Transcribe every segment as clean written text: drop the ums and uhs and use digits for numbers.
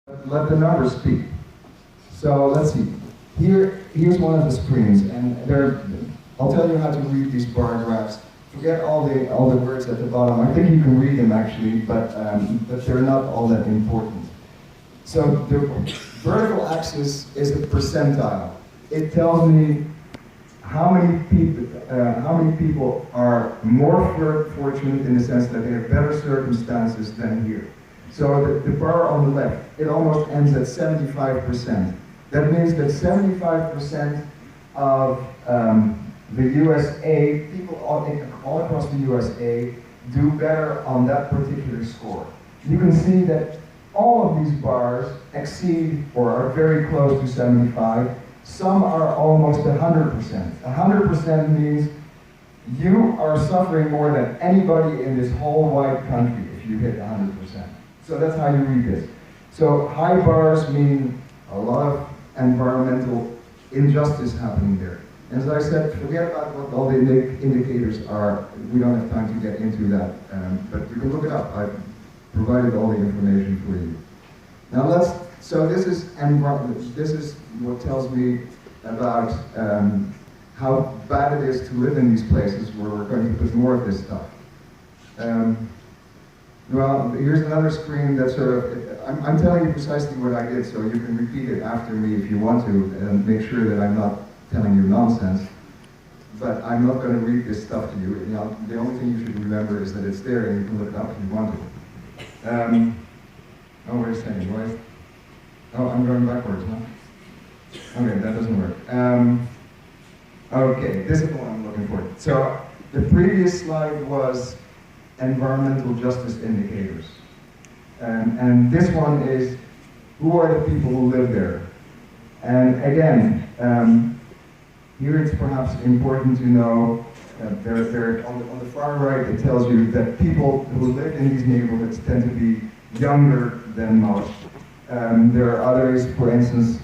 Let the numbers speak. So let's see. Here's one of the screens, and I'll tell you how to read these bar graphs. Forget all the words at the bottom. I think you can read them actually, but they're not all that important. So the vertical axis is a percentile. It tells me how many people are more fortunate in the sense that they have better circumstances than here. So the bar on the left, it almost ends at 75%. That means that 75% of the USA, people all across the USA, do better on that particular score. You can see that all of these bars exceed or are very close to 75. Some are almost 100%. 100% means you are suffering more than anybody in this whole wide country if you hit 100%. So that's how you read this. So high bars mean a lot of environmental injustice happening there. And as I said, forget about what all the indicators are. We don't have time to get into that, but you can look it up. I've provided all the information for you. Now so this is what tells me about how bad it is to live in these places where we're going to put more of this stuff. Well, here's another screen that sort of, I'm telling you precisely what I did, so you can repeat it after me if you want to, and make sure that I'm not telling you nonsense. But I'm not going to read this stuff to you. The only thing you should remember is that it's there, and you can look it up if you want to. Oh, wait a second, oh, I'm going backwards, huh? Okay, that doesn't work. Okay, this is what I'm looking for. So, the previous slide was environmental justice indicators. And this one is, who are the people who live there? And again, here it's perhaps important to know that on the far right it tells you that people who live in these neighborhoods tend to be younger than most. There are others, for instance,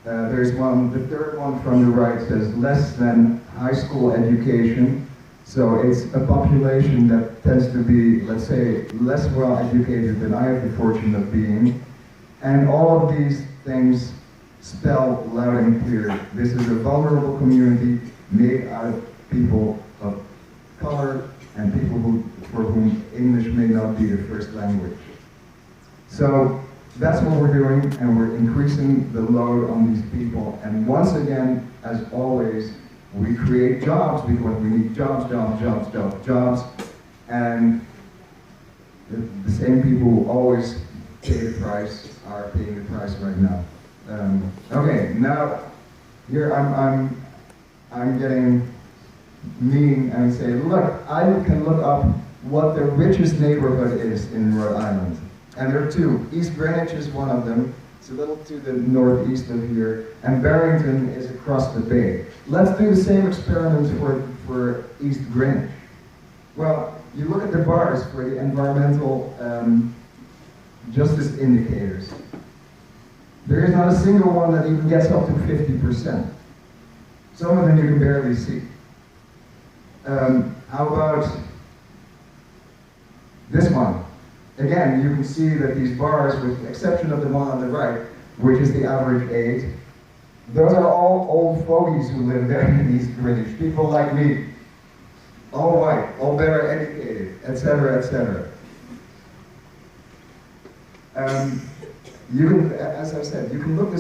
there's the third one from the right says less than high school education. So it's a population that tends to be, let's say, less well educated than I have the fortune of being. And all of these things spell loud and clear. This is a vulnerable community made out of people of color and people for whom English may not be the first language. So that's what we're doing, and we're increasing the load on these people. And once again, as always, we create jobs because we need jobs, and the same people who always pay the price are paying the price right now. Okay, now here I'm getting mean and say, look, I can look up what the richest neighborhood is in Rhode Island, and there are two. East Greenwich is one of them. It's a little to the northeast of here, and Barrington is across the bay. Let's do the same experiment for East Greenwich. Well, you look at the bars for the environmental justice indicators. There is not a single one that even gets up to 50%. Some of them you can barely see. How about this one? Again, you can see that these bars, with the exception of the one on the right, which is the average age, those are all old fogies who live there in East Greenwich, people like me. All white, all better educated, etc., etc. You can, as I said, you can look this